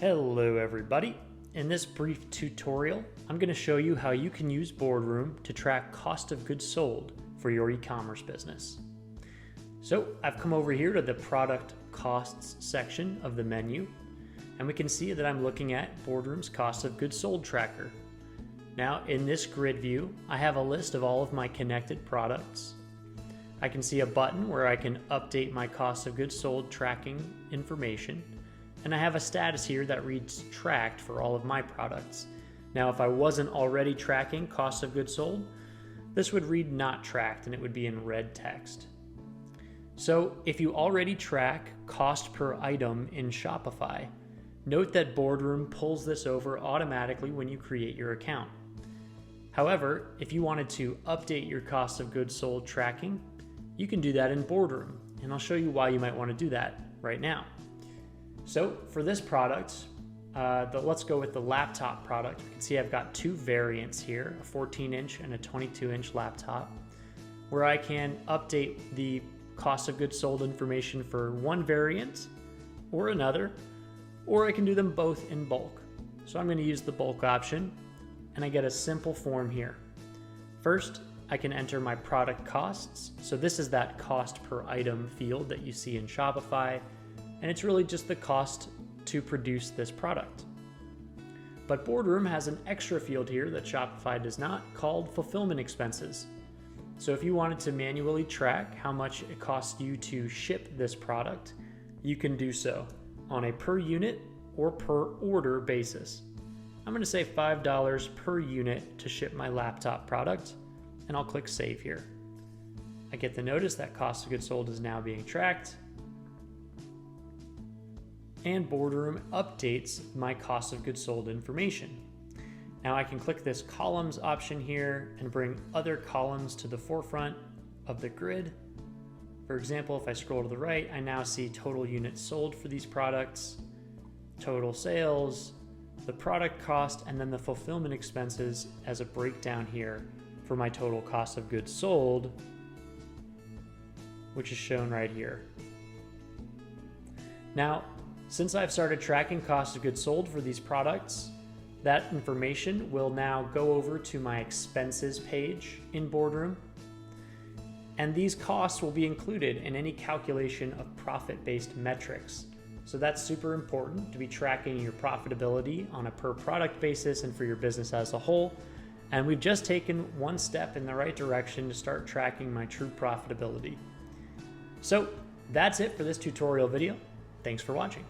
Hello everybody. In this brief tutorial, I'm going to show you how you can use Boardroom to track cost of goods sold for your e-commerce business. So I've come over here to the product costs section of the menu, and we can see that I'm looking at Boardroom's cost of goods sold tracker. Now in this grid view, I have a list of all of my connected products. I can see a button where I can update my cost of goods sold tracking information. And I have a status here that reads tracked for all of my products. Now, if I wasn't already tracking cost of goods sold, this would read not tracked and it would be in red text. So if you already track cost per item in Shopify, note that Boardroom pulls this over automatically when you create your account. However, if you wanted to update your cost of goods sold tracking, you can do that in Boardroom, and I'll show you why you might want to do that right now. So for this product, let's go with the laptop product. You can see I've got two variants here, a 14-inch and a 22-inch laptop, where I can update the cost of goods sold information for one variant or another, or I can do them both in bulk. So I'm going to use the bulk option, and I get a simple form here. First, I can enter my product costs. So this is that cost per item field that you see in Shopify, and it's really just the cost to produce this product. But Boardroom has an extra field here that Shopify does not, called fulfillment expenses. So if you wanted to manually track how much it costs you to ship this product, you can do so on a per unit or per order basis. I'm going to say $5 per unit to ship my laptop product, and I'll click Save here. I get the notice that cost of goods sold is now being tracked, and Boardroom updates my cost of goods sold information. Now I can click this columns option here and bring other columns to the forefront of the grid. For example, if I scroll to the right, I now see total units sold for these products, total sales, the product cost, and then the fulfillment expenses as a breakdown here for my total cost of goods sold, which is shown right here. Now, since I've started tracking cost of goods sold for these products, that information will now go over to my expenses page in Boardroom, and these costs will be included in any calculation of profit-based metrics. So that's super important to be tracking your profitability on a per product basis and for your business as a whole. And we've just taken one step in the right direction to start tracking my true profitability. So that's it for this tutorial video. Thanks for watching.